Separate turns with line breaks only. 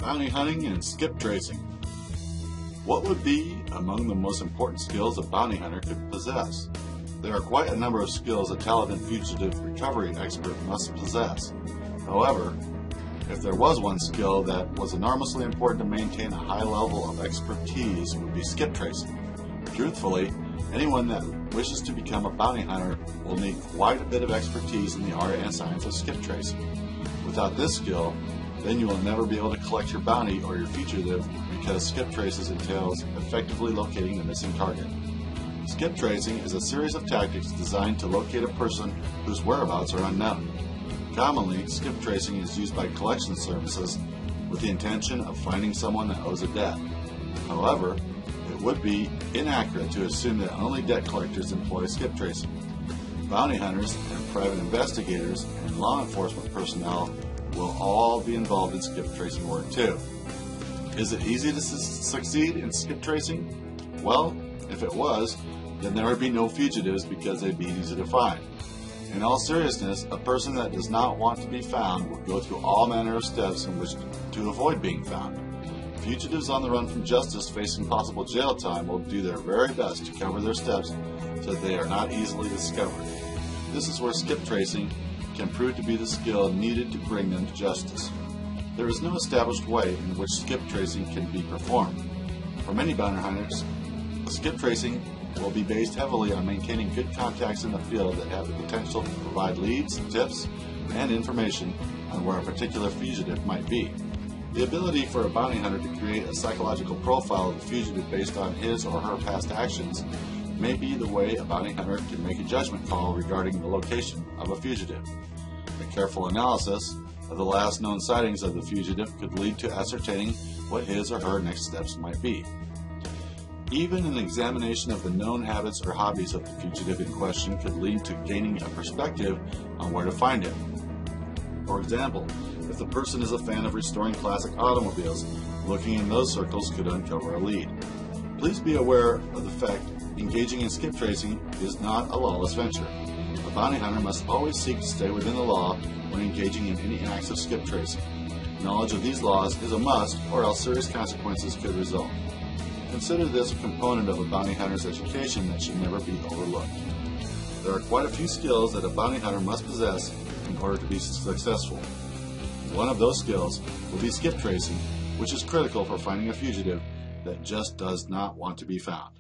bounty hunting and skip tracing. What would be among the most important skills a bounty hunter could possess? There are quite a number of skills a talented fugitive recovery expert must possess. However, if there was one skill that was enormously important to maintain a high level of expertise, it would be skip tracing. Truthfully, anyone that wishes to become a bounty hunter will need quite a bit of expertise in the art and science of skip tracing. Without this skill, then you will never be able to collect your bounty or your fugitive, because skip traces entails effectively locating the missing target. Skip tracing is a series of tactics designed to locate a person whose whereabouts are unknown. Commonly, skip tracing is used by collection services with the intention of finding someone that owes a debt. However, it would be inaccurate to assume that only debt collectors employ skip tracing. Bounty hunters and private investigators and law enforcement personnel will all be involved in skip tracing work too. Is it easy to succeed in skip tracing? Well, if it was, then there would be no fugitives because they'd be easy to find. In all seriousness, a person that does not want to be found will go through all manner of steps in which to avoid being found. Fugitives on the run from justice facing possible jail time will do their very best to cover their steps so that they are not easily discovered. This is where skip tracing can prove to be the skill needed to bring them to justice. There is no established way in which skip tracing can be performed. For many bounty hunters, skip tracing will be based heavily on maintaining good contacts in the field that have the potential to provide leads, tips, and information on where a particular fugitive might be. The ability for a bounty hunter to create a psychological profile of the fugitive based on his or her past actions may be the way a bounty hunter can make a judgment call regarding the location of a fugitive. A careful analysis of the last known sightings of the fugitive could lead to ascertaining what his or her next steps might be. Even an examination of the known habits or hobbies of the fugitive in question could lead to gaining a perspective on where to find him. For example, if the person is a fan of restoring classic automobiles, looking in those circles could uncover a lead. Please be aware of the fact engaging in skip tracing is not a lawless venture. A bounty hunter must always seek to stay within the law when engaging in any acts of skip tracing. Knowledge of these laws is a must, or else serious consequences could result. Consider this a component of a bounty hunter's education that should never be overlooked. There are quite a few skills that a bounty hunter must possess in order to be successful. One of those skills will be skip tracing, which is critical for finding a fugitive that just does not want to be found.